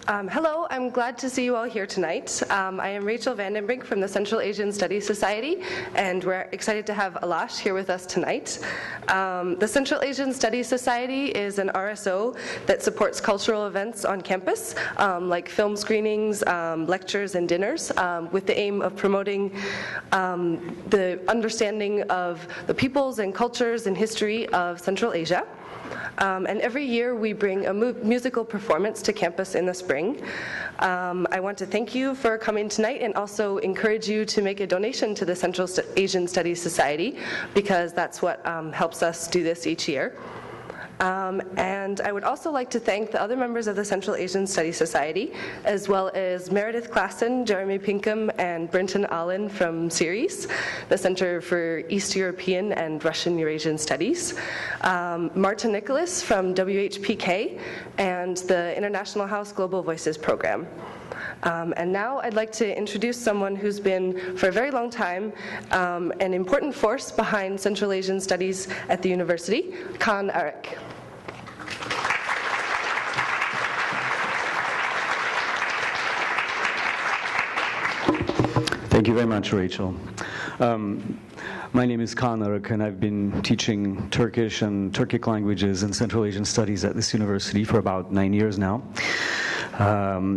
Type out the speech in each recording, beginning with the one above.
Hello, I'm glad to see you all here tonight. I am Rachel Vandenbrink from the Central Asian Studies Society, and we're excited to have Alash here with us tonight. The Central Asian Studies Society is an RSO that supports cultural events on campus, like film screenings, lectures, and dinners, with the aim of promoting the understanding of the peoples and cultures and history of Central Asia. And every year we bring a musical performance to campus in the spring. I want to thank you for coming tonight and also encourage you to make a donation to the Central Asian Studies Society, because that's what helps us do this each year. And I would also like to thank the other members of the Central Asian Studies Society, as well as Meredith Klassen, Jeremy Pinkham, and Brenton Allen from CERES, the Center for East European and Russian Eurasian Studies, Marta Nicholas from WHPK, and the International House Global Voices Program. And now I'd like to introduce someone who's been, for a very long time, an important force behind Central Asian Studies at the university, Khan Arik. Thank you very much, Rachel. My name is Khan Arik, and I've been teaching Turkish and Turkic languages and Central Asian Studies at this university for about 9 years now.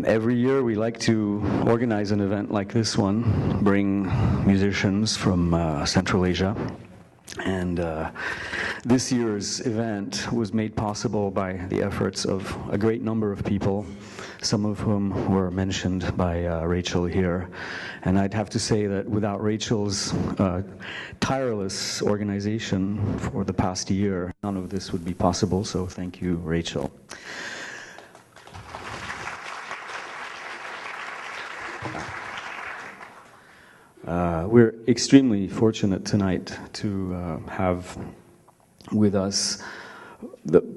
Every year we like to organize an event like this one, bring musicians from Central Asia. And this year's event was made possible by the efforts of a great number of people, some of whom were mentioned by Rachel here. And I'd have to say that without Rachel's tireless organization for the past year, none of this would be possible, so thank you, Rachel. We're extremely fortunate tonight to have with us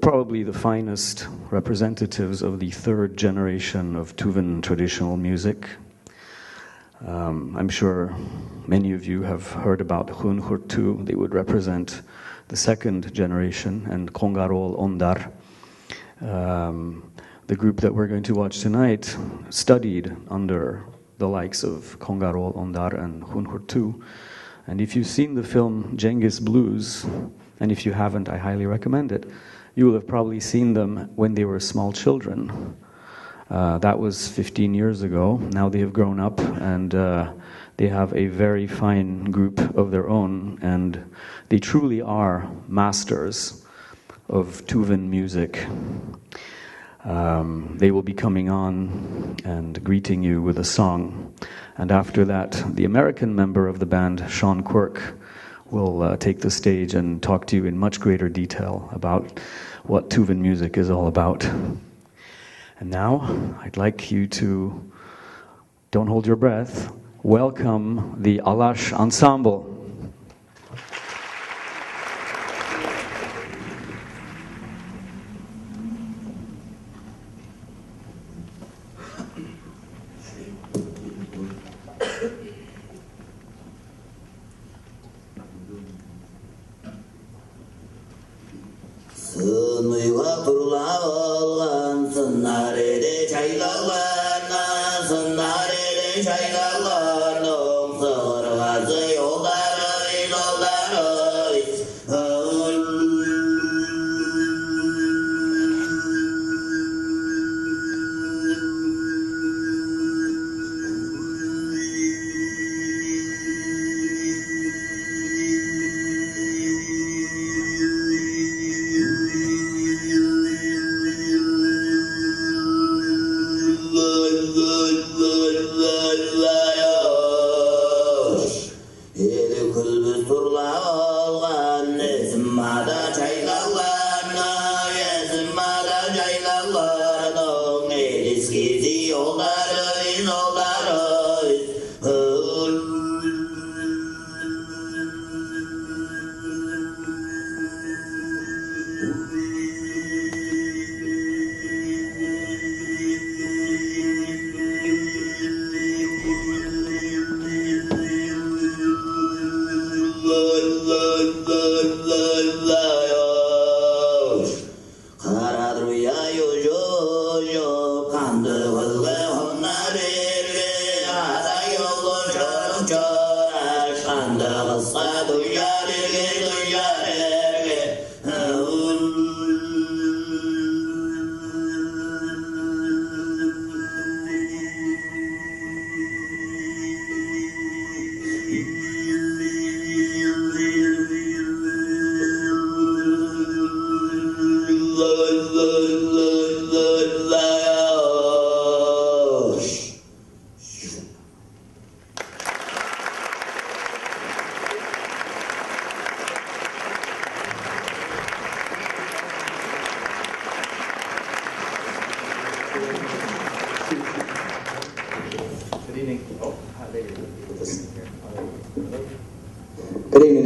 probably the finest representatives of the third generation of Tuvan traditional music. I'm sure many of you have heard about Hun Hurtu. They would represent the second generation, and Kongarol Ondar. The group that we're going to watch tonight studied under the likes of Kongarol Ondar and Hun Hurtu. And if you've seen the film Cengiz Blues, and if you haven't, I highly recommend it, you will have probably seen them when they were small children. That was 15 years ago. Now they have grown up, and they have a very fine group of their own, and they truly are masters of Tuvan music. They will be coming on and greeting you with a song. And after that, the American member of the band, Sean Quirk, will take the stage and talk to you in much greater detail about what Tuvan music is all about. And now, I'd like you to, don't hold your breath, welcome the Alash Ensemble.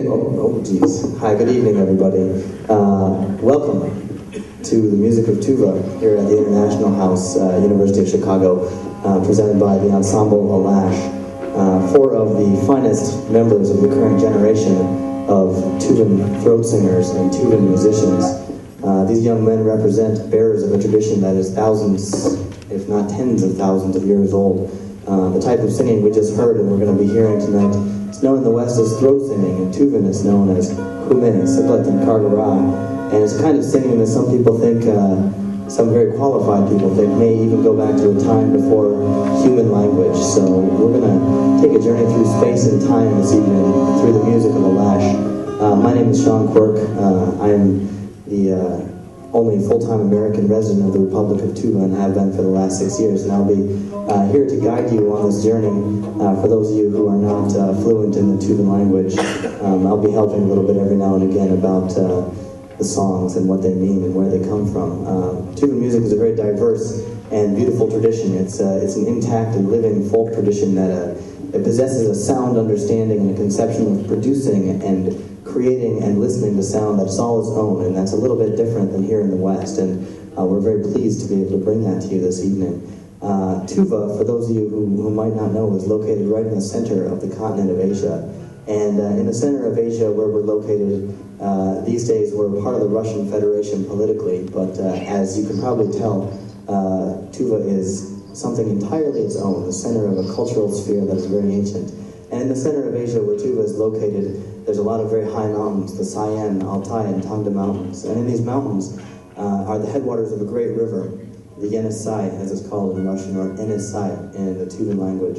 evening. Oh, geez. Hi, good evening, everybody. Welcome to the music of Tuva here at the International House, University of Chicago, presented by the ensemble Alash. Four of the finest members of the current generation of Tuvan throat singers and Tuvan musicians. These young men represent bearers of a tradition that is thousands, if not tens of thousands of years old. The type of singing we just heard and we're going to be hearing tonight is known in the West as throat singing, and Tuvan is known as Hume, subtly, and it's a kind of singing that some people think, some very qualified people think, may even go back to a time before human language. So we're going to take a journey through space and time this evening through the music of Alash. My name is Sean Quirk. I am the only full-time American resident of the Republic of Tuva and have been for the last 6 years, and I'll be here to guide you on this journey. For those of you who are not fluent in the Tuvan language, I'll be helping a little bit every now and again about the songs and what they mean and where they come from. Tuvan music is a very diverse and beautiful tradition. It's an intact and living folk tradition that it possesses a sound understanding and a conception of producing and creating and listening to sound that's all its own, and that's a little bit different than here in the West, and we're very pleased to be able to bring that to you this evening. Tuva, for those of you who might not know, is located right in the center of the continent of Asia. And in the center of Asia, where we're located, these days we're part of the Russian Federation politically, but as you can probably tell, Tuva is something entirely its own, the center of a cultural sphere that is very ancient. And in the center of Asia, where Tuva is located, there's a lot of very high mountains, the Sayan, Altai, and Tangda mountains. And in these mountains are the headwaters of a great river, the Yenisei, as it's called in Russian, or Enisei in the Tuvan language.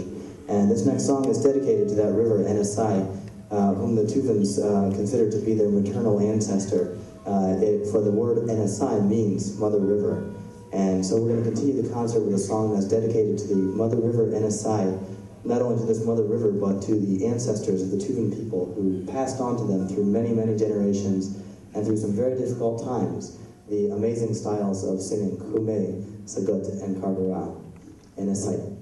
And this next song is dedicated to that river, Enisei, whom the Tuvans consider to be their maternal ancestor. For the word Enisei means Mother River. And so we're going to continue the concert with a song that's dedicated to the Mother River Enisei, not only to this Mother River, but to the ancestors of the Tuvan people who passed on to them through many, many generations and through some very difficult times, the amazing styles of singing Kume, Sagut, and Karbara. Enisei.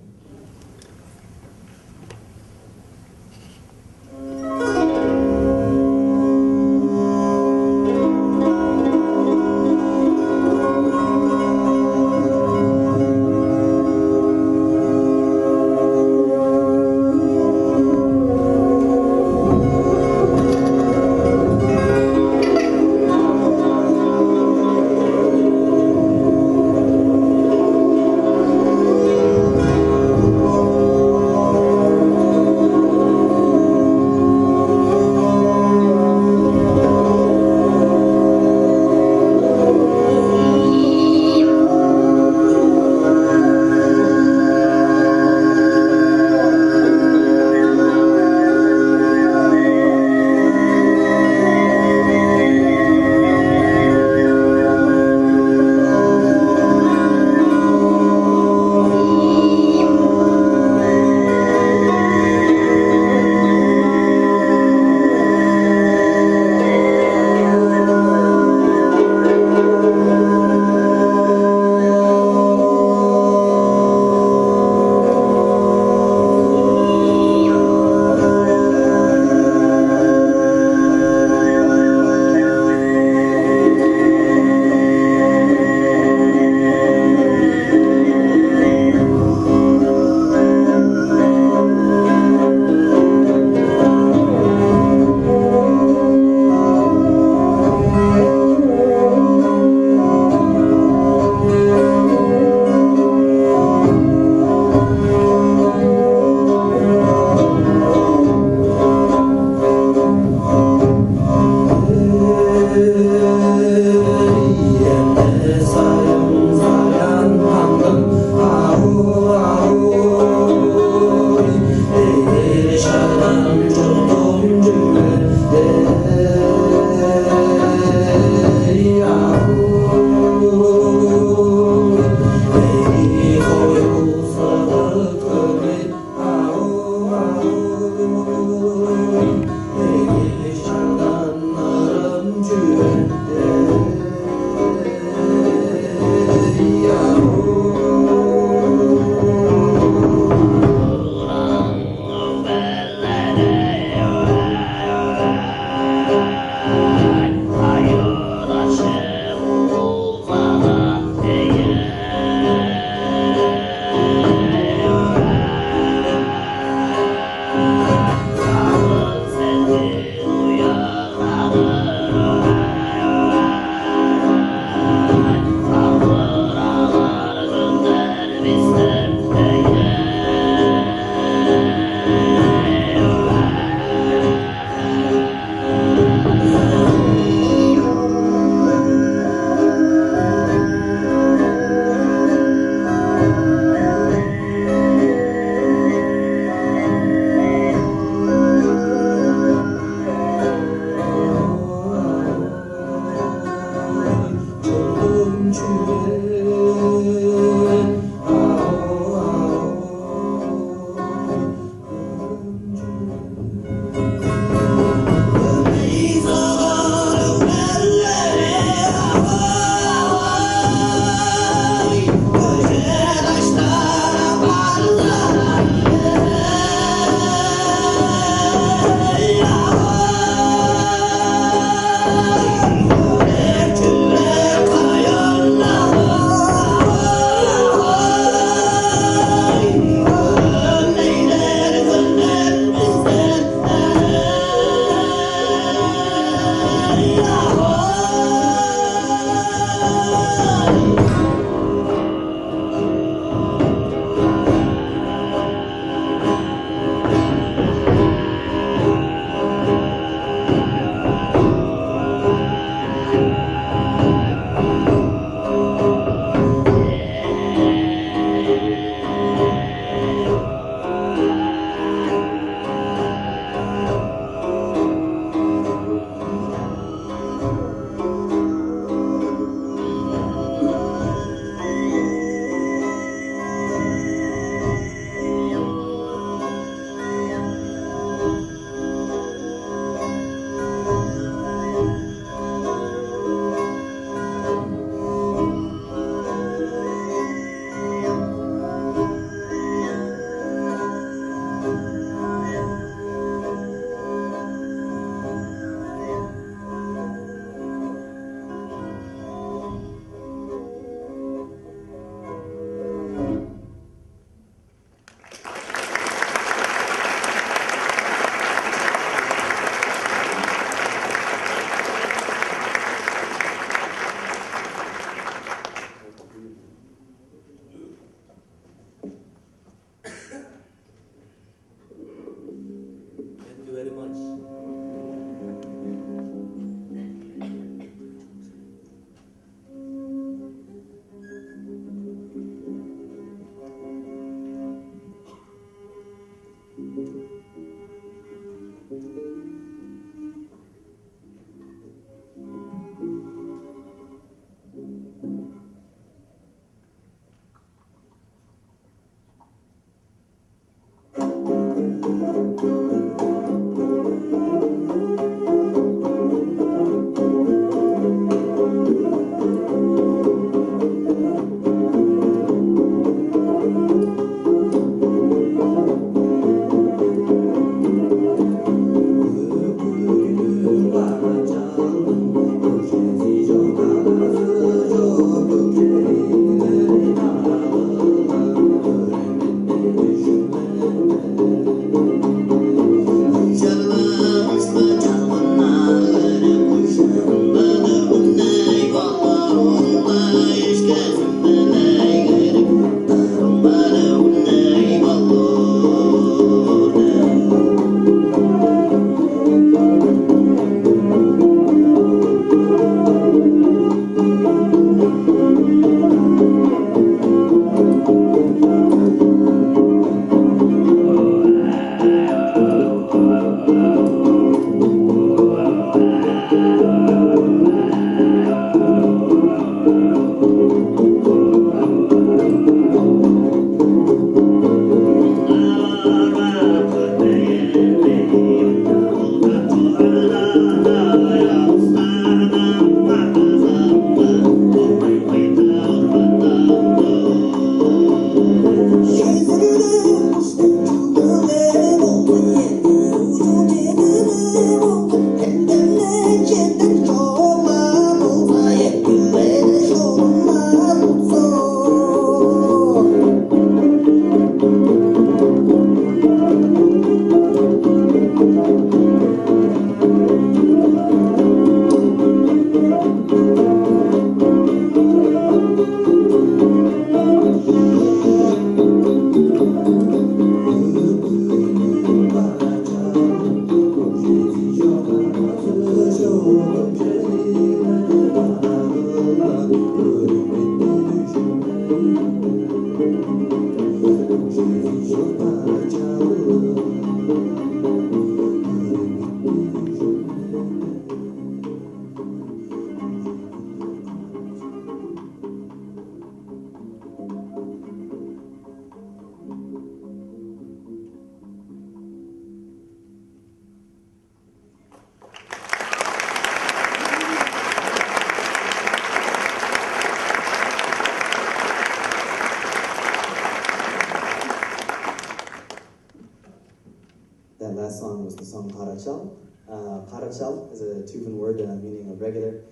Tuvan word meaning a regular,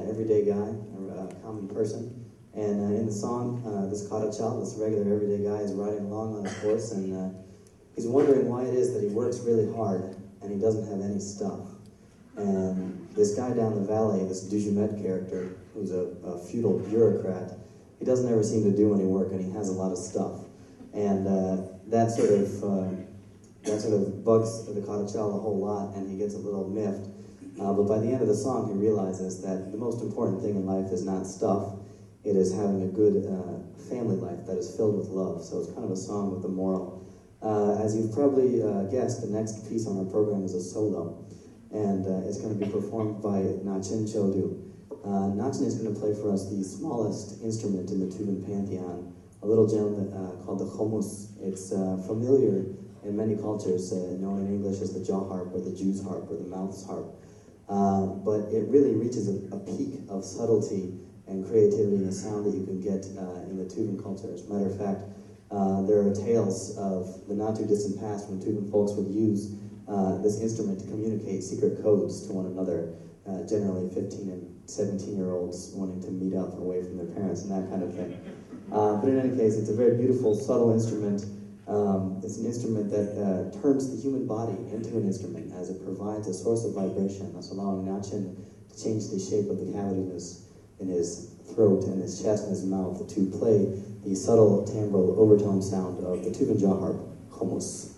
everyday guy, a common person. And in the song, this Karachal, this regular everyday guy, is riding along on his horse, and he's wondering why it is that he works really hard and he doesn't have any stuff. And this guy down the valley, this Dujumet character, who's a feudal bureaucrat, he doesn't ever seem to do any work, and he has a lot of stuff. And that sort of bugs the Karachal a whole lot, and he gets a little miffed. But by the end of the song, he realizes that the most important thing in life is not stuff. It is having a good family life that is filled with love. So it's kind of a song with a moral. As you've probably guessed, the next piece on our program is a solo. And it's going to be performed by Nachin Chodu. Nachin is going to play for us the smallest instrument in the Tuvan pantheon, a little gem called the khomus. It's familiar in many cultures, known in English as the jaw harp or the Jew's harp or the mouth's harp. But it really reaches a peak of subtlety and creativity in the sound that you can get in the Tuvan culture. As a matter of fact, there are tales of the not too distant past when Tuvan folks would use this instrument to communicate secret codes to one another, generally 15 and 17-year-olds wanting to meet up away from their parents and that kind of thing. But in any case, it's a very beautiful, subtle instrument. It's an instrument that turns the human body into an instrument as it provides a source of vibration, thus allowing Nachin to change the shape of the cavity in his throat and his chest and his mouth to play the subtle timbral overtone sound of the Tuvan jaw harp, khomus.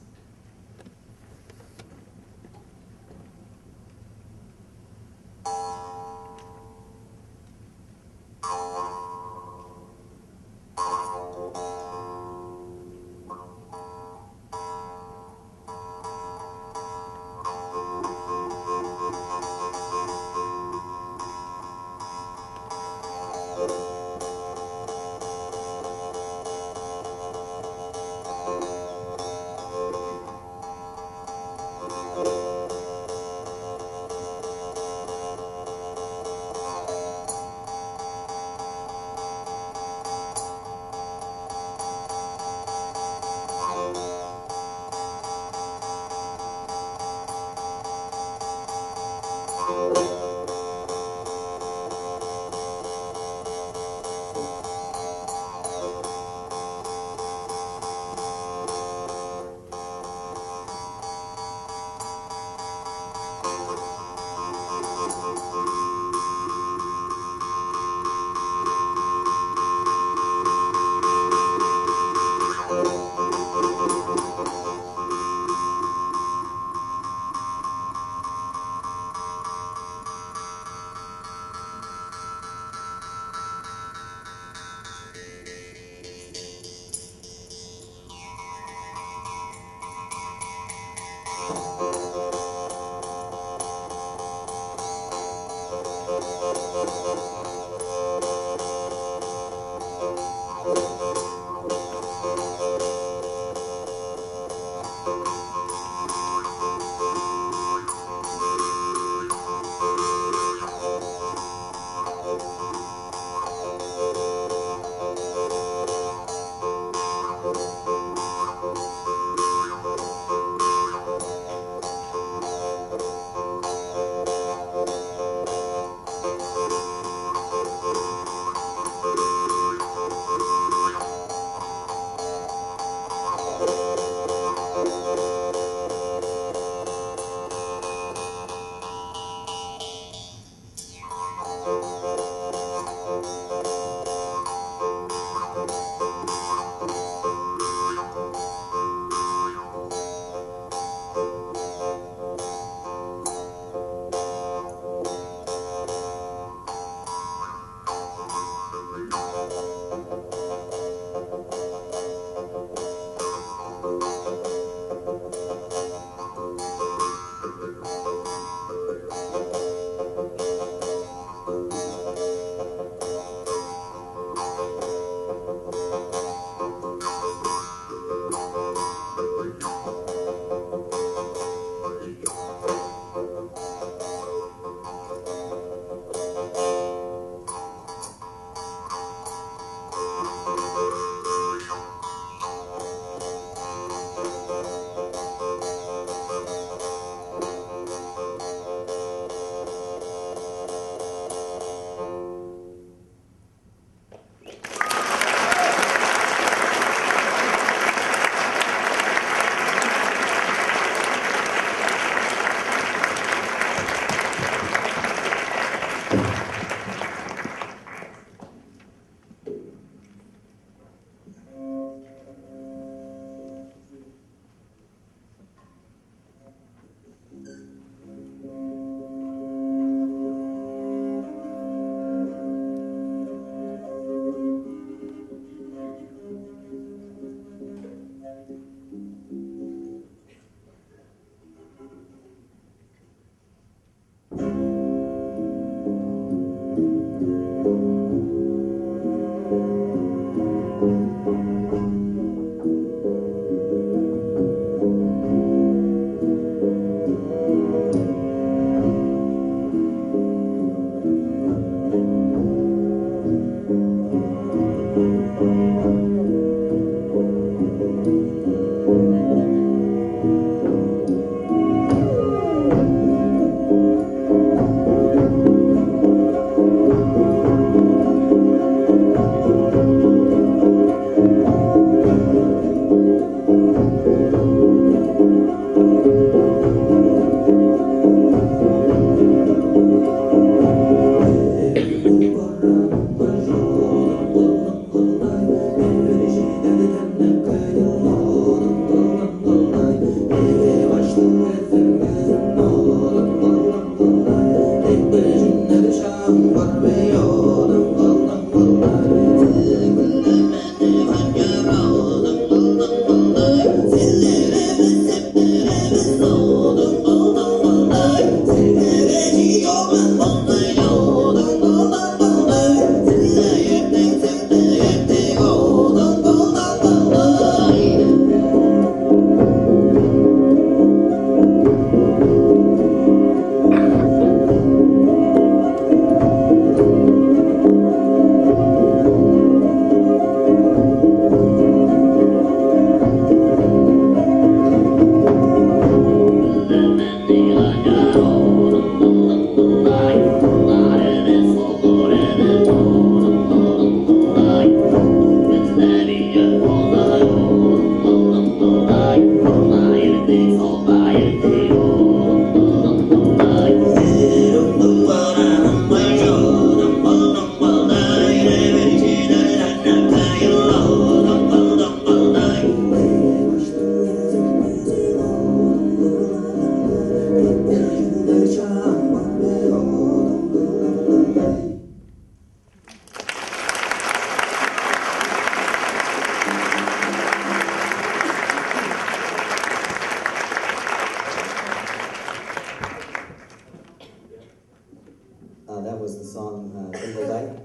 That was the song Dumbledai.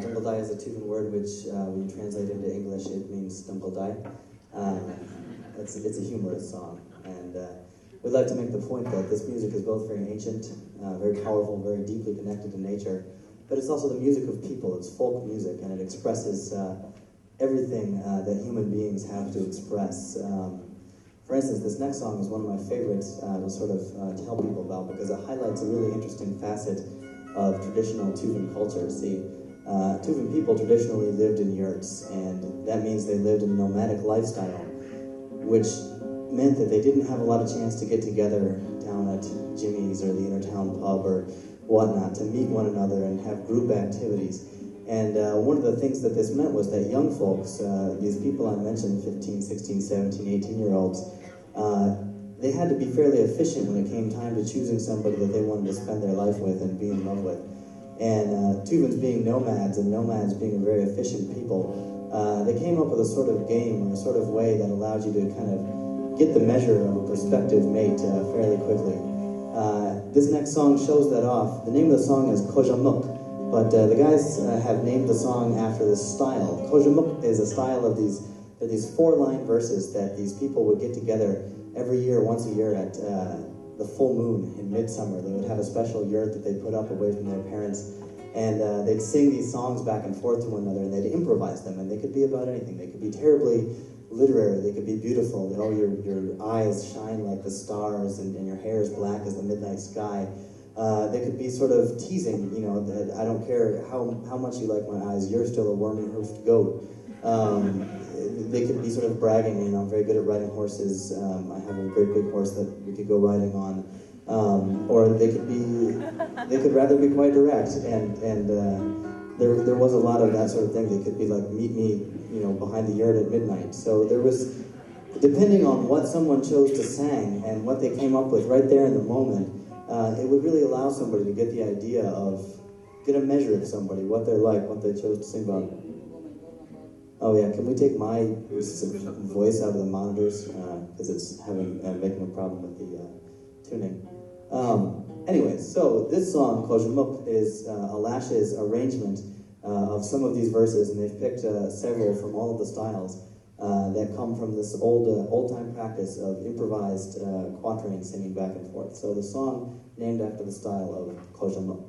Dumbledai is a Tuvan word which, when you translate into English, it means Dumbledai. It's a humorous song, and we'd like to make the point that this music is both very ancient, very powerful, very deeply connected to nature, but it's also the music of people. It's folk music, and it expresses everything that human beings have to express. For instance, this next song is one of my favorites to sort of tell people about because it highlights a really interesting facet of traditional Tuvan culture. See, Tuvan people traditionally lived in yurts, and that means they lived a nomadic lifestyle, which meant that they didn't have a lot of chance to get together down at Jimmy's or the Intertown pub or whatnot to meet one another and have group activities. And one of the things that this meant was that young folks, these people I mentioned, 15, 16, 17, 18-year-olds, they had to be fairly efficient when it came time to choosing somebody that they wanted to spend their life with and be in love with. And Tuvans being nomads, and nomads being a very efficient people, they came up with a sort of game or a sort of way that allowed you to kind of get the measure of a prospective mate fairly quickly. This next song shows that off. The name of the song is Kojamuk, but the guys have named the song after this style. Kojamuk is a style of these 4-line verses that these people would get together every year, once a year at the full moon in midsummer. They would have a special yurt that they put up away from their parents, and they'd sing these songs back and forth to one another, and they'd improvise them, and they could be about anything. They could be terribly literary, they could be beautiful. Oh, your eyes shine like the stars, and your hair is black as the midnight sky. They could be sort of teasing, you know, that I don't care how much you like my eyes, you're still a wormy-hoofed goat. They could be sort of bragging, you know, I'm very good at riding horses, I have a great big horse that we could go riding on. Or they could rather be quite direct, and there was a lot of that sort of thing. They could be like, meet me, you know, behind the yurt at midnight. So there was, depending on what someone chose to sing and what they came up with right there in the moment, it would really allow somebody to get the idea of, get a measure of somebody, what they're like, what they chose to sing about. Oh yeah, can we take my voice out of the monitors, because it's making a problem with the tuning. Anyway, so this song, Kojamuk, is Alash's arrangement of some of these verses, and they've picked several from all of the styles that come from this old-time practice of improvised quatrain singing back and forth. So the song named after the style of Kojamuk.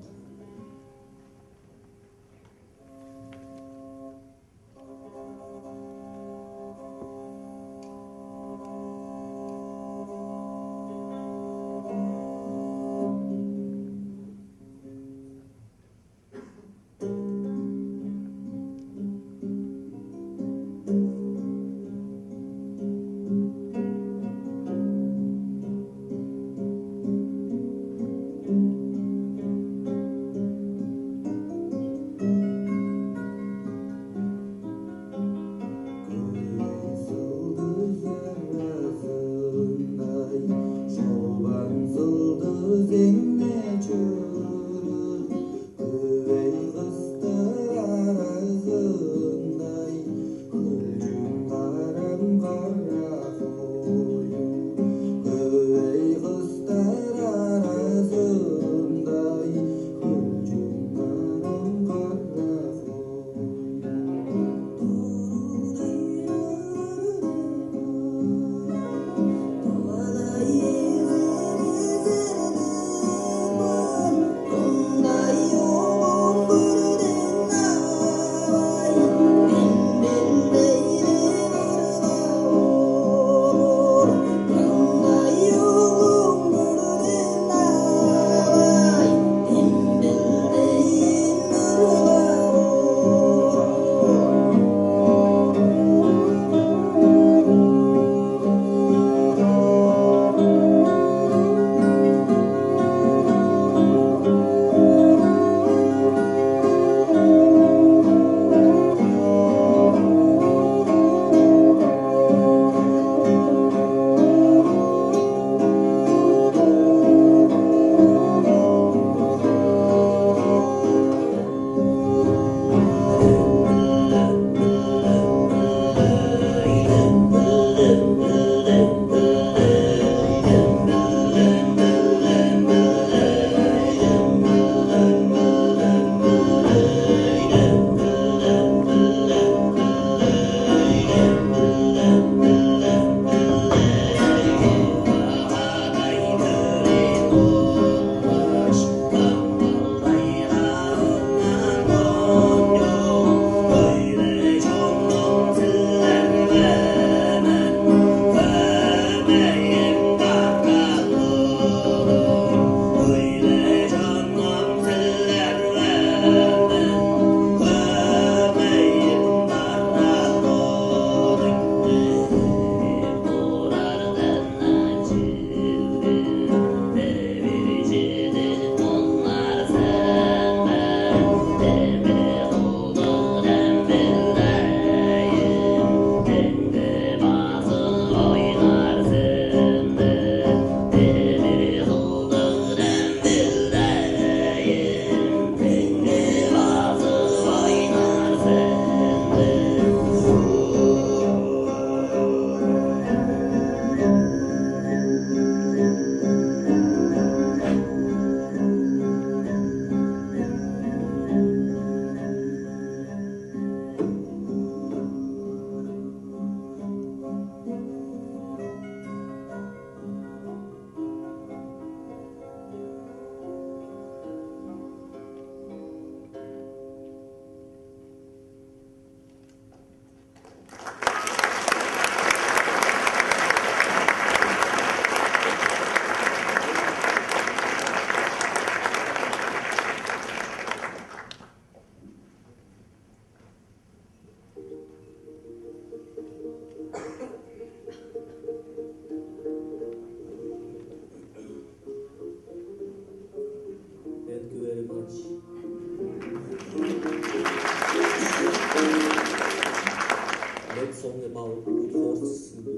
song about good horses and good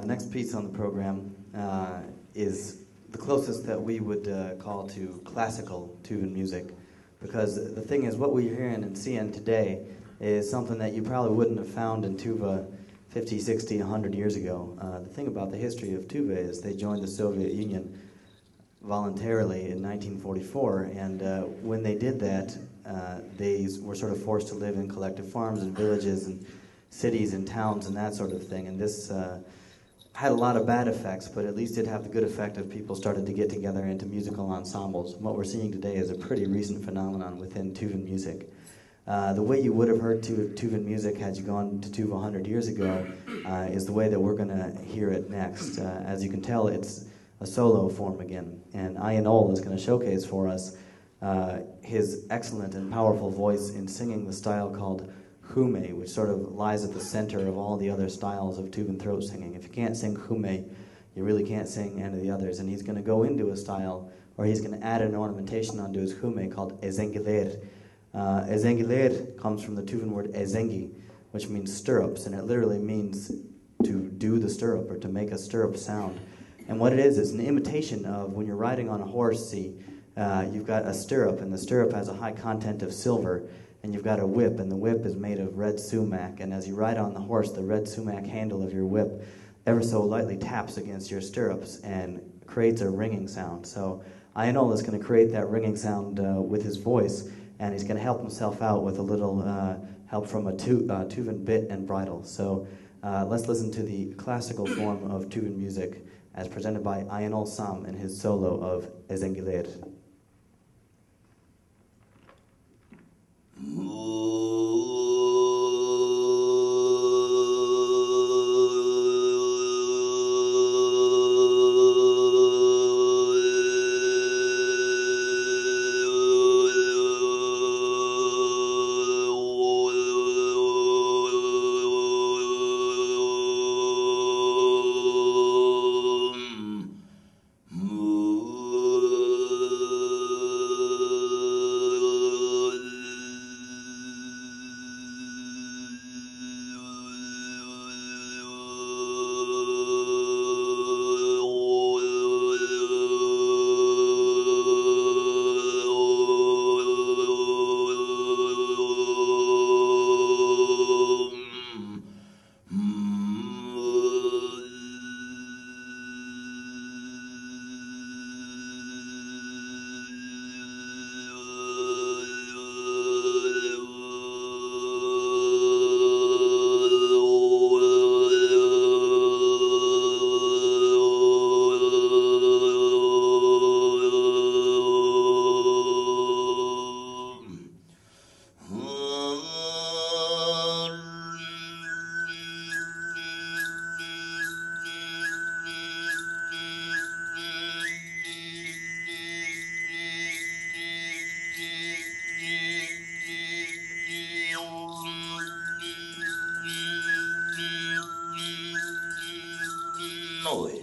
The next piece on the program is the closest that we would call to classical Tuvan music, because the thing is, what we're hearing and seeing today is something that you probably wouldn't have found in Tuva 50, 60, 100 years ago. The thing about the history of Tuva is they joined the Soviet Union voluntarily in 1944, and when they did that, they were sort of forced to live in collective farms and villages and cities and towns and that sort of thing, and this had a lot of bad effects, but at least did have the good effect of people started to get together into musical ensembles. And what we're seeing today is a pretty recent phenomenon within Tuvan music. The way you would have heard Tuvan music had you gone to Tuva 100 years ago is the way that we're going to hear it next. As you can tell, it's a solo form again, and Ian Ole is going to showcase for us his excellent and powerful voice in singing the style called Hume, which sort of lies at the center of all the other styles of Tuvan throat singing. If you can't sing Hume, you really can't sing any of the others. And he's going to go into a style where he's going to add an ornamentation onto his Hume called ezengiler. Ezengiler comes from the Tuvan word ezengi, which means stirrups, and it literally means to do the stirrup or to make a stirrup sound. And what it is an imitation of when you're riding on a horse, you've got a stirrup, and the stirrup has a high content of silver, and you've got a whip, and the whip is made of red sumac, and as you ride on the horse, the red sumac handle of your whip ever so lightly taps against your stirrups and creates a ringing sound. So Ionol is going to create that ringing sound with his voice, and he's going to help himself out with a little help from a Tuvan bit and bridle. So let's listen to the classical form of Tuvan music as presented by Ionol Sam in his solo of Ezengiler. Noi.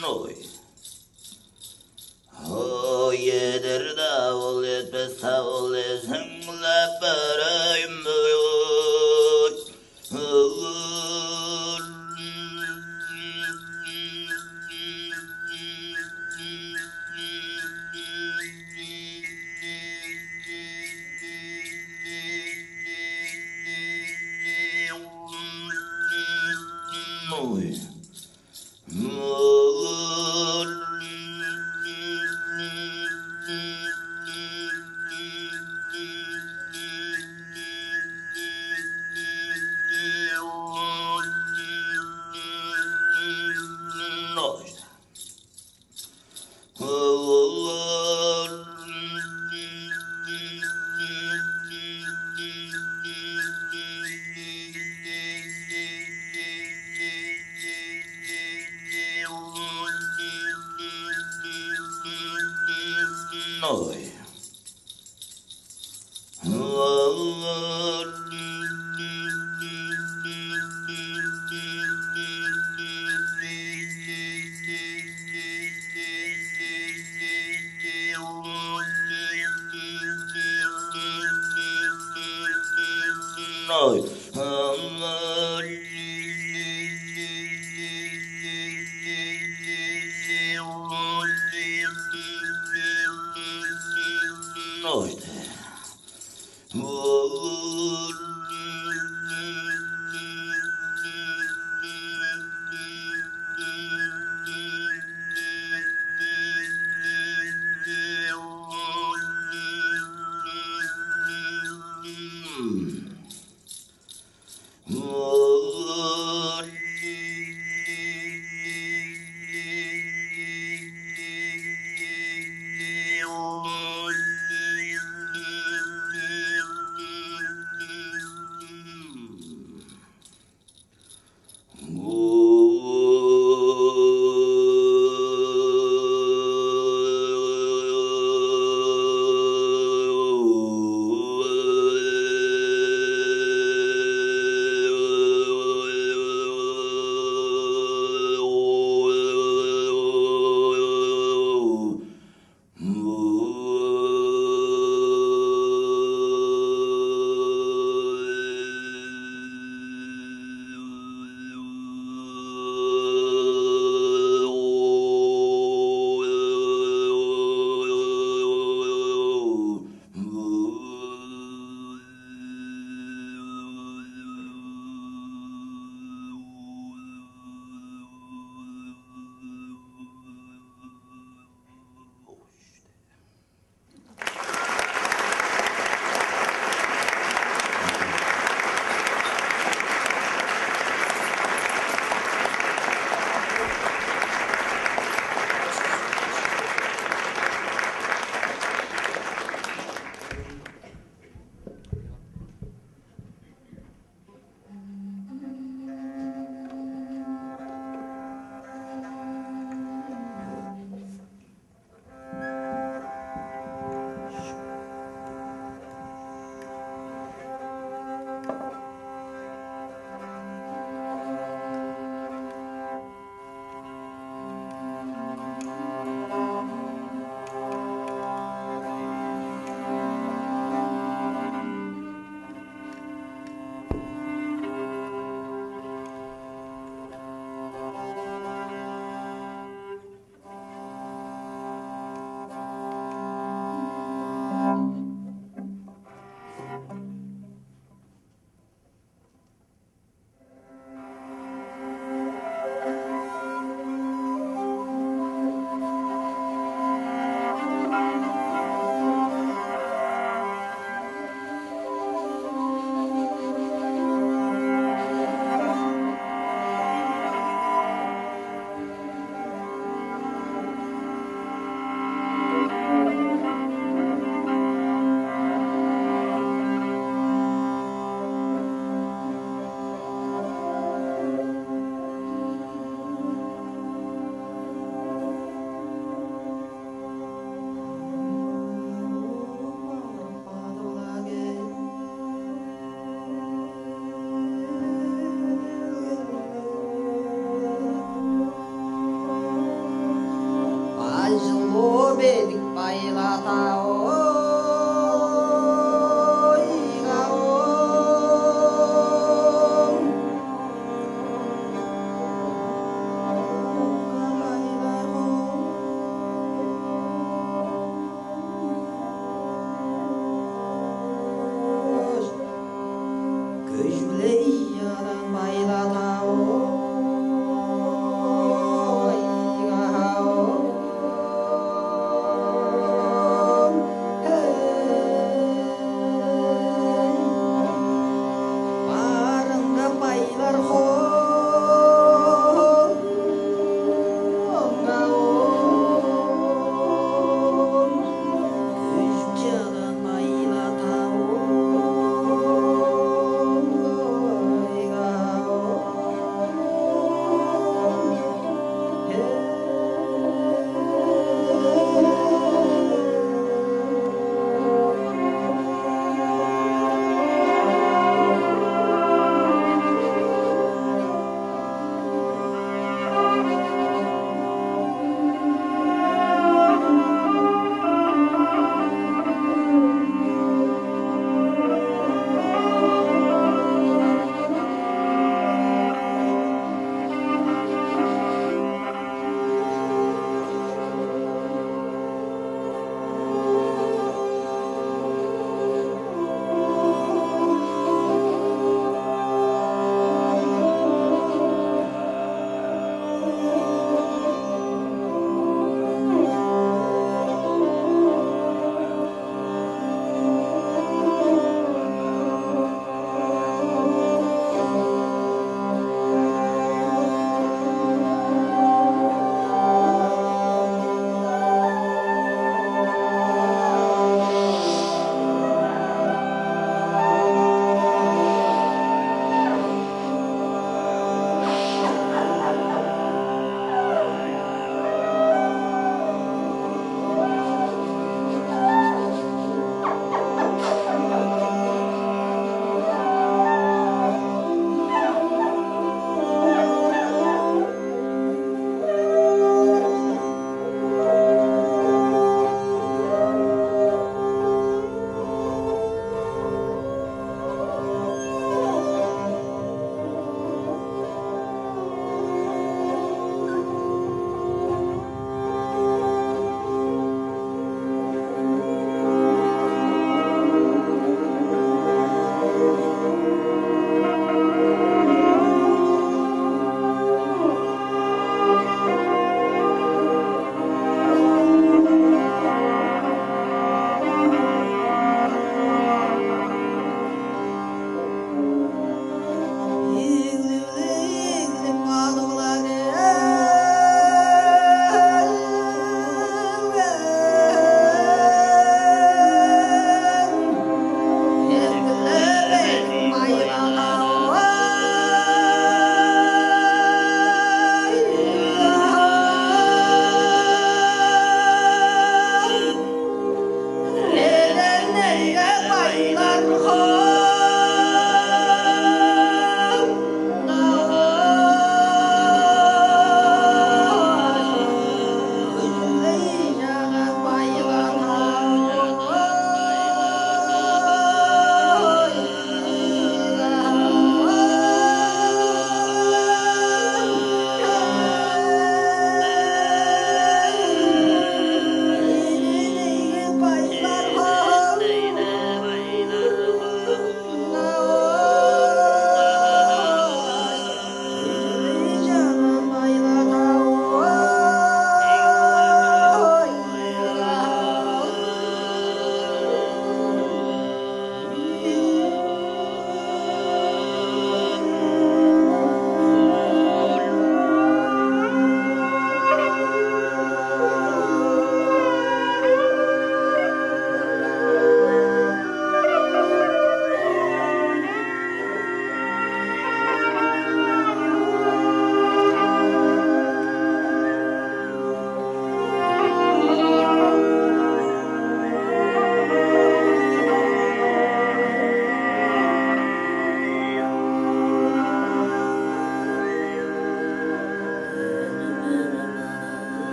Noi. Oh, yeah, there da will it be so is him la para Noi.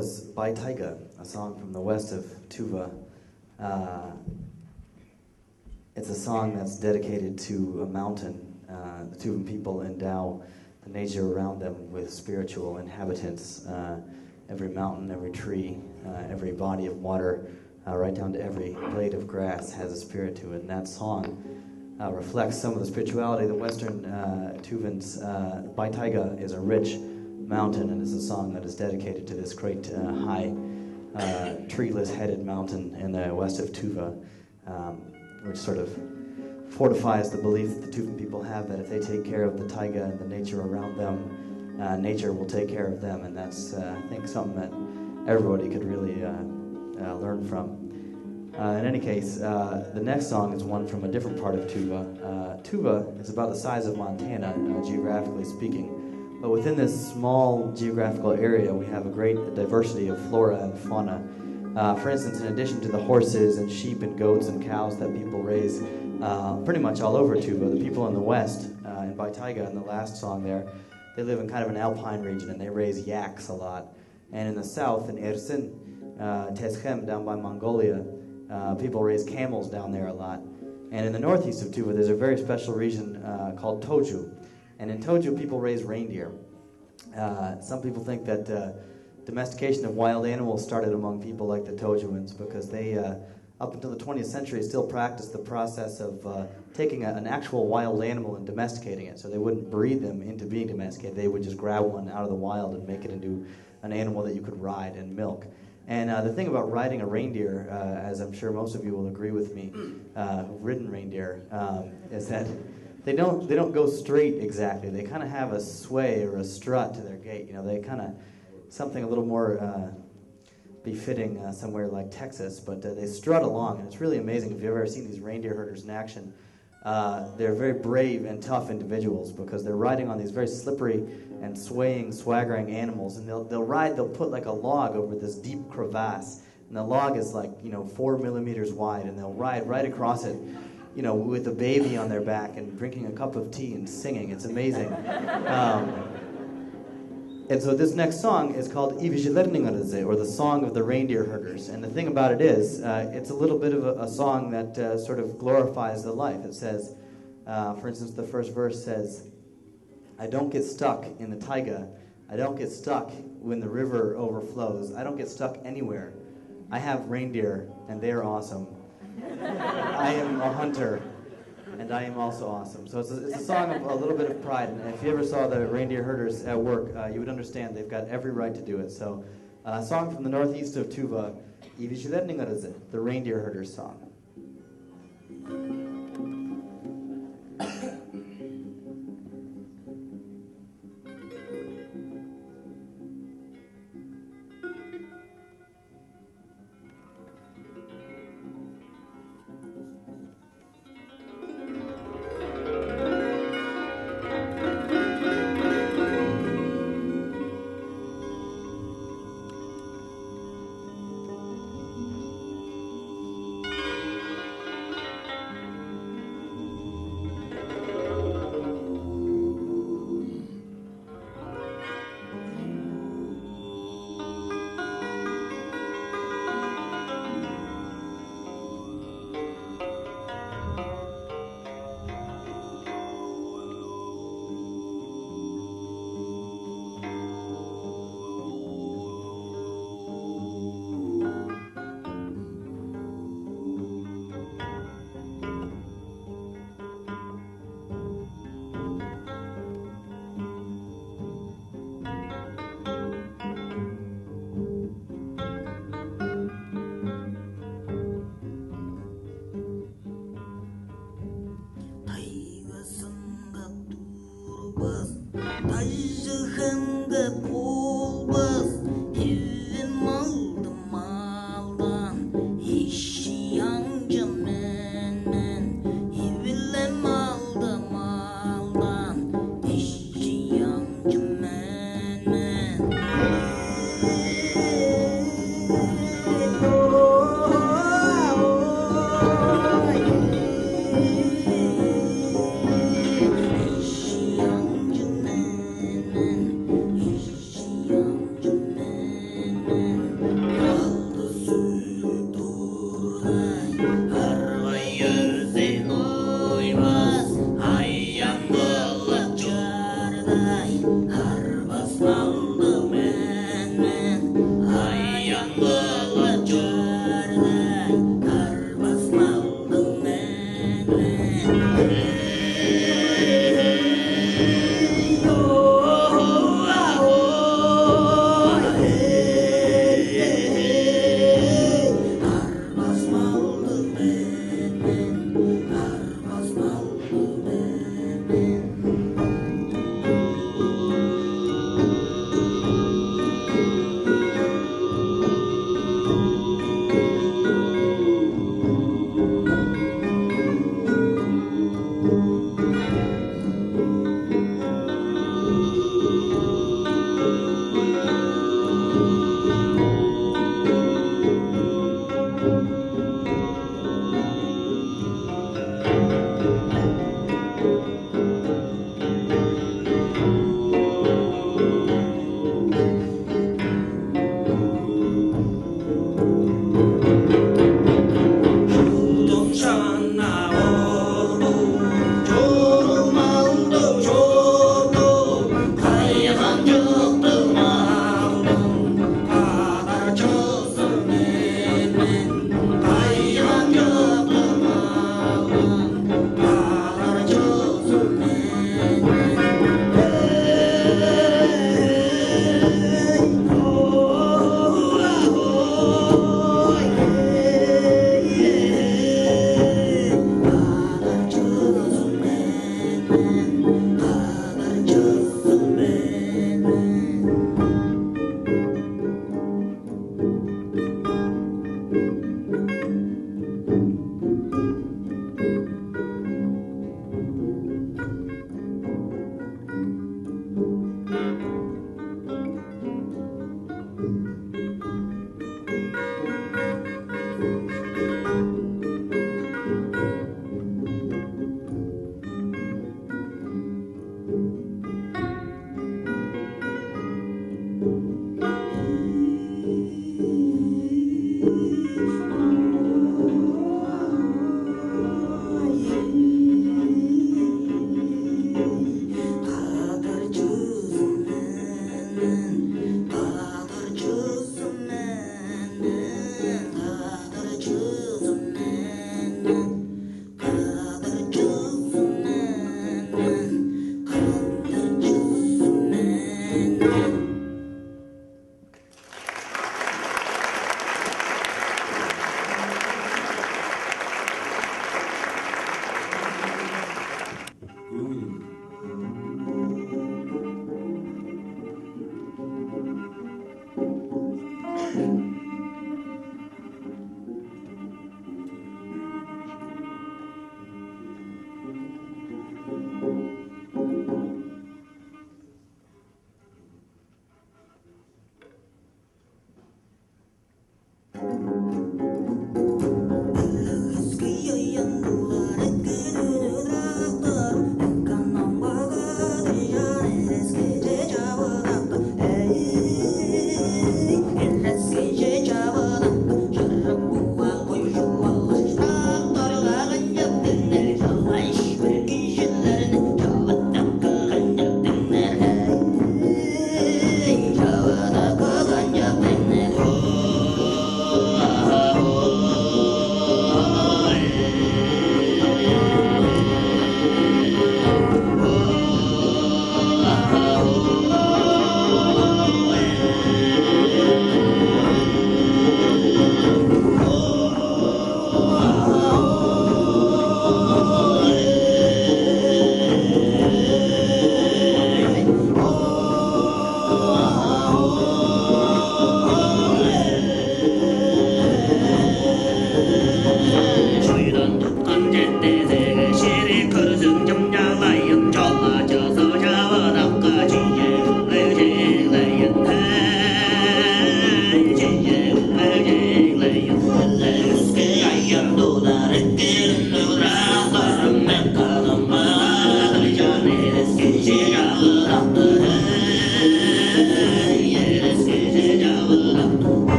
was By Taiga, a song from the west of Tuva. It's a song that's dedicated to a mountain. The Tuvan people endow the nature around them with spiritual inhabitants. Every mountain, every tree, every body of water, right down to every blade of grass has a spirit to it. And that song reflects some of the spirituality. The Western Tuvans, Bai Taiga is a rich mountain, and it's a song that is dedicated to this great high treeless-headed mountain in the west of Tuva, which sort of fortifies the belief that the Tuvan people have that if they take care of the taiga and the nature around them, nature will take care of them, and that's, I think, something that everybody could really learn from. In any case, the next song is one from a different part of Tuva. Tuva is about the size of Montana, geographically speaking, but within this small geographical area, we have a great diversity of flora and fauna. For instance, in addition to the horses and sheep and goats and cows that people raise pretty much all over Tuva, the people in the west, in Bai Taiga, in the last song there, they live in kind of an alpine region and they raise yaks a lot. And in the south, in Ersin, Teschem, down by Mongolia, people raise camels down there a lot. And in the northeast of Tuva, there's a very special region called Toju. And in Toju, people raise reindeer. Some people think that domestication of wild animals started among people like the Tojuans because they, up until the 20th century, still practiced the process of taking an actual wild animal and domesticating it. So they wouldn't breed them into being domesticated. They would just grab one out of the wild and make it into an animal that you could ride and milk. And the thing about riding a reindeer, as I'm sure most of you will agree with me, who've ridden reindeer, is that they don't go straight exactly. They kind of have a sway or a strut to their gait. You know, they kind of something a little more befitting somewhere like Texas, but they strut along, and it's really amazing. If you've ever seen these reindeer herders in action, they're very brave and tough individuals because they're riding on these very slippery and swaying, swaggering animals, and they'll put like a log over this deep crevasse, and the log is like 4 millimeters wide, and they'll ride right across it, with a baby on their back and drinking a cup of tea and singing. It's amazing. And so this next song is called Ivishilerningarze, or the Song of the Reindeer Herders. And the thing about it is, it's a little bit of a song that sort of glorifies the life. It says, for instance, the first verse says, I don't get stuck in the taiga. I don't get stuck when the river overflows. I don't get stuck anywhere. I have reindeer, and they are awesome. I am a hunter, and I am also awesome. So it's a song of a little bit of pride. And if you ever saw the reindeer herders at work, you would understand they've got every right to do it. So a song from the northeast of Tuva, Ivishilerningarze, the reindeer herders song.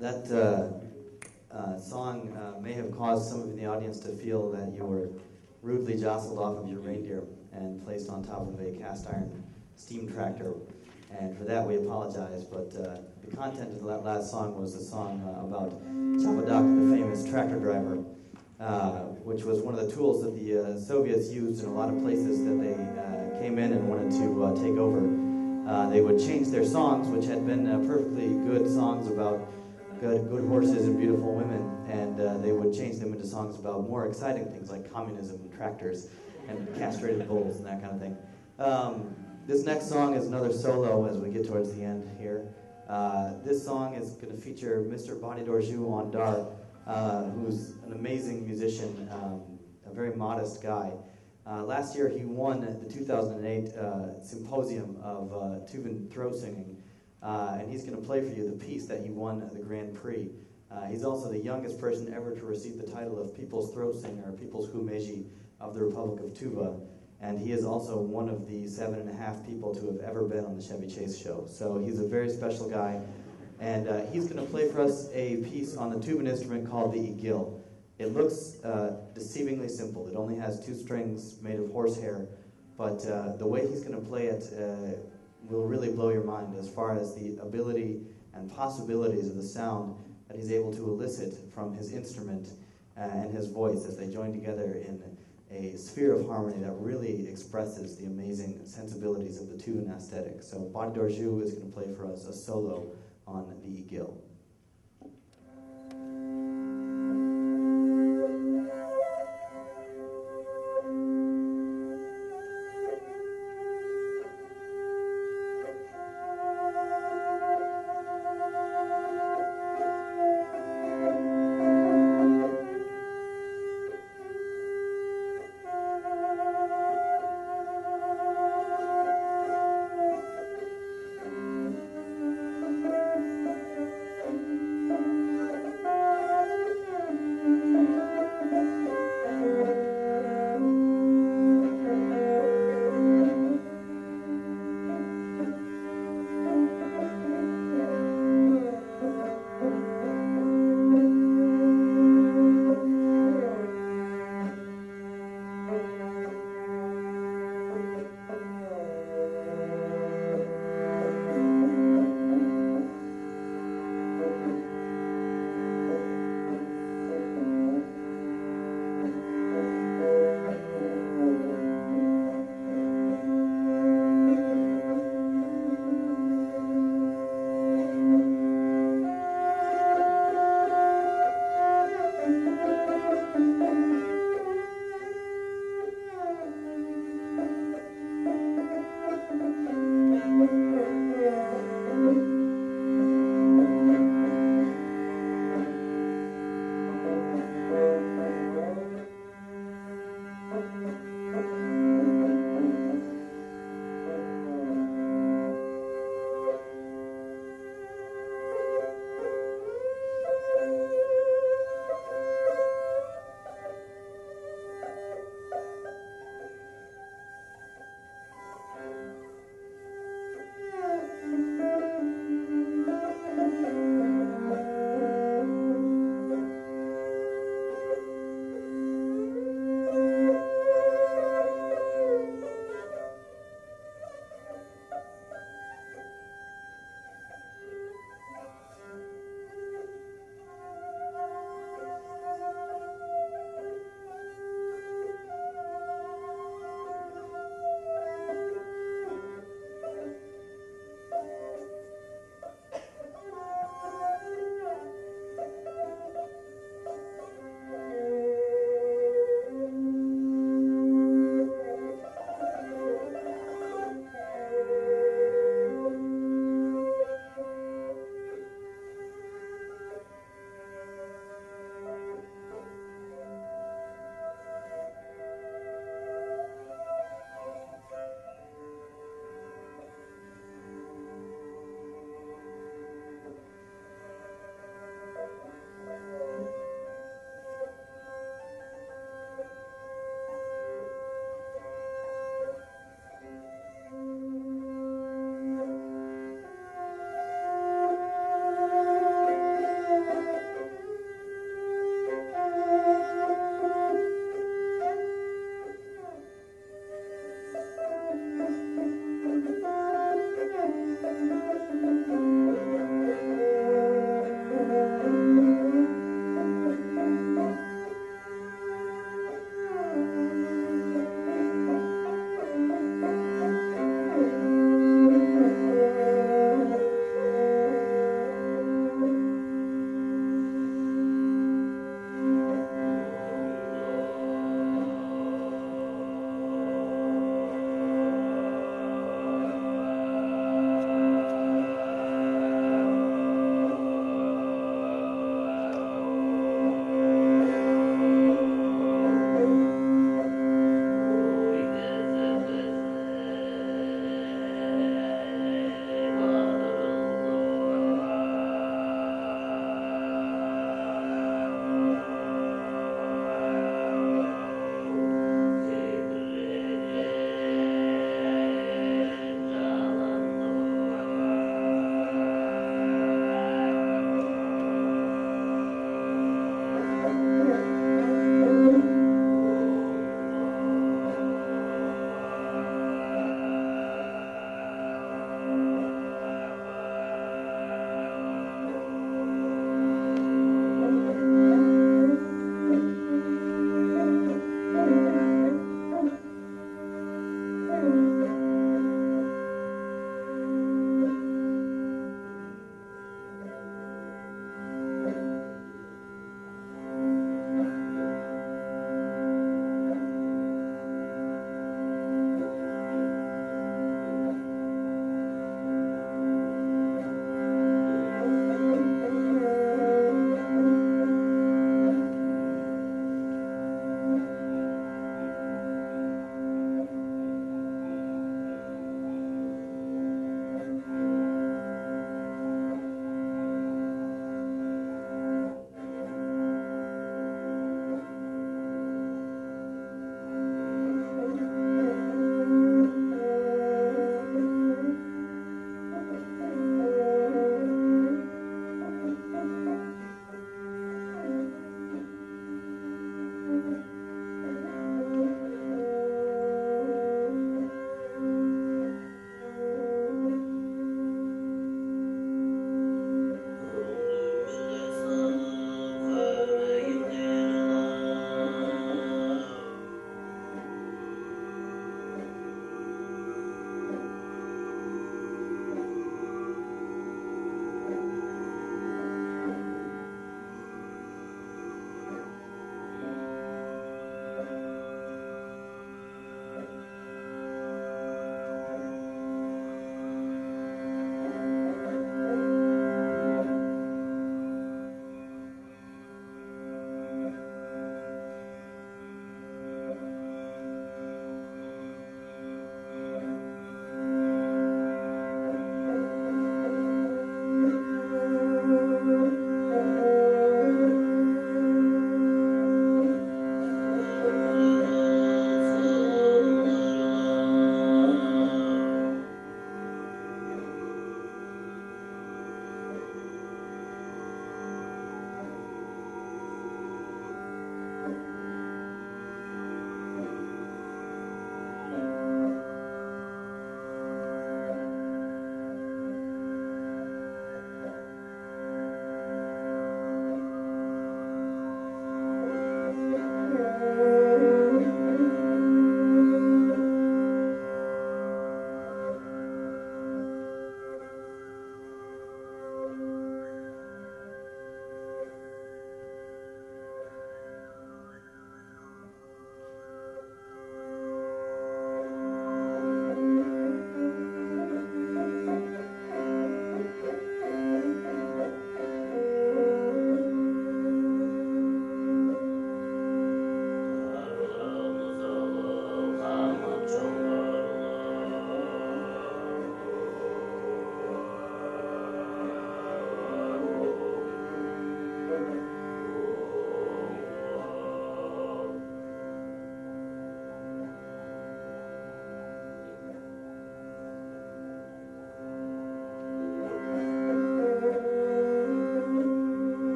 That song may have caused some of you in the audience to feel that you were rudely jostled off of your reindeer and placed on top of a cast iron steam tractor. And for that we apologize, but the content of that last song was a song about Chapadak, the famous tractor driver, which was one of the tools that the Soviets used in a lot of places that they came in and wanted to take over. They would change their songs, which had been perfectly good songs about good horses and beautiful women, and they would change them into songs about more exciting things like communism and tractors and castrated bulls and that kind of thing. This next song is another solo as we get towards the end here. This song is going to feature Mr. Bodidorju on dar, who's an amazing musician, a very modest guy. Last year he won the 2008 symposium of Tuvan throat singing, and he's going to play for you the piece that he won the Grand Prix. He's also the youngest person ever to receive the title of People's Throat Singer, or People's Humeji of the Republic of Tuva, and he is also one of the 7.5 people to have ever been on the Chevy Chase show. So he's a very special guy, and he's going to play for us a piece on the Tuvan instrument called the igil. It looks deceivingly simple. It only has 2 strings made of horsehair, but the way he's going to play it will really blow your mind as far as the ability and possibilities of the sound that he's able to elicit from his instrument and his voice as they join together in a sphere of harmony that really expresses the amazing sensibilities of the Tuvan aesthetic. So Bodidorju is going to play for us a solo on the igil.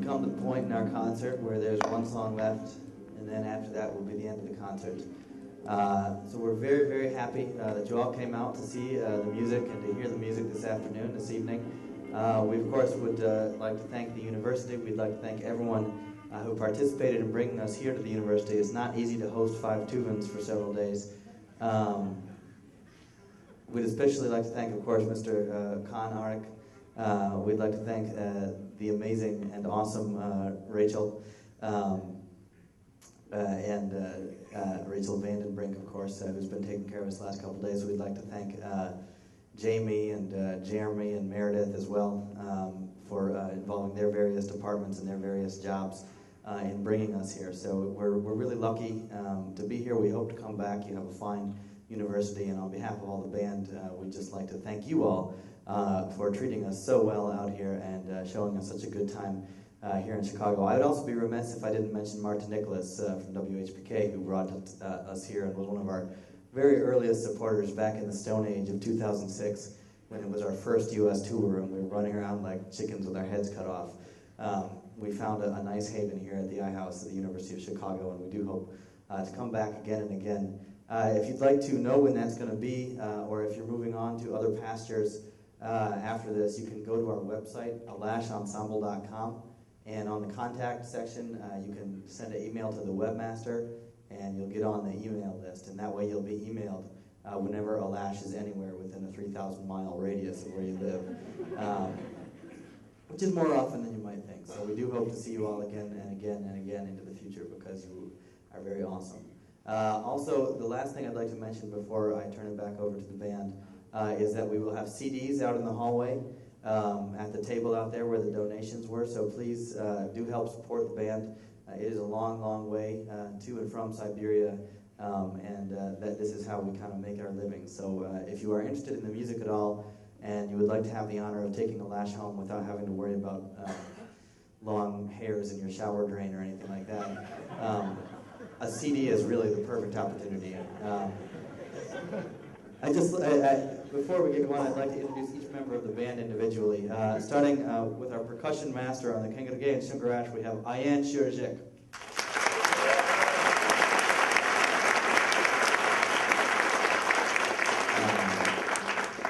we've come to the point in our concert where there's one song left, and then after that will be the end of the concert. So we're very, very happy that you all came out to see the music and to hear the music this afternoon, this evening. We, of course, would like to thank the university. We'd like to thank everyone who participated in bringing us here to the university. It's not easy to host 5 Tuvans for several days. We'd especially like to thank, of course, Mr. Khan Arik. We'd like to thank the amazing and awesome Rachel, and Rachel Vandenbrink, of course, who's been taking care of us the last couple of days. We'd like to thank Jamie and Jeremy and Meredith as well for involving their various departments and their various jobs in bringing us here. So we're really lucky to be here. We hope to come back. You have a fine university, and on behalf of all the band, we'd just like to thank you all for treating us so well out here and showing us such a good time here in Chicago. I would also be remiss if I didn't mention Martin Nicholas from WHPK, who brought us here and was one of our very earliest supporters back in the Stone Age of 2006, when it was our first U.S. tour and we were running around like chickens with our heads cut off. We found a nice haven here at the iHouse at the University of Chicago, and we do hope to come back again and again. If you'd like to know when that's going to be, or if you're moving on to other pastures after this, you can go to our website, alashensemble.com, and on the contact section, you can send an email to the webmaster, and you'll get on the email list, and that way you'll be emailed whenever Alash is anywhere within a 3,000-mile radius of where you live, which is more often than you might think. So we do hope to see you all again and again and again into the future, because you are very awesome. Also, the last thing I'd like to mention before I turn it back over to the band is that we will have CDs out in the hallway at the table out there where the donations were, so please do help support the band. It is a long, long way to and from Siberia, and that this is how we kind of make our living. So if you are interested in the music at all, and you would like to have the honor of taking Alash home without having to worry about long hairs in your shower drain or anything like that, a CD is really the perfect opportunity. Before we get going, I'd like to introduce each member of the band individually. Starting with our percussion master on the Kengurge and Shungarash, we have Ayan Shurjik.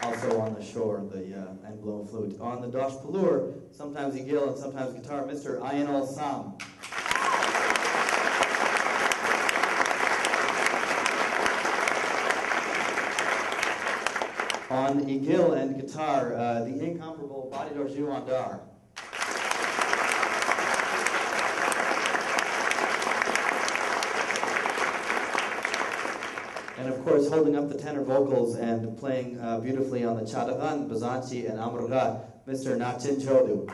Also on the shore, and blown flute. On the Dosh Palur, sometimes Igil and sometimes guitar, Mr. Ayan Al Sam. On Igil and guitar, the incomparable Badidor Juandar. And of course, holding up the tenor vocals and playing beautifully on the Chadagan, Bazanchi, and Amruga, Mr. Nachin Chodu.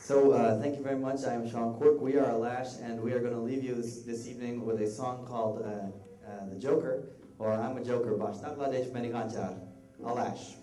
So thank you very much. I am Sean Quirk. We are Alash, and we are going to leave you this evening with a song called The Joker, or I'm a Joker. Bashnakladesh Meniganchar. Alash.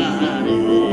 Hare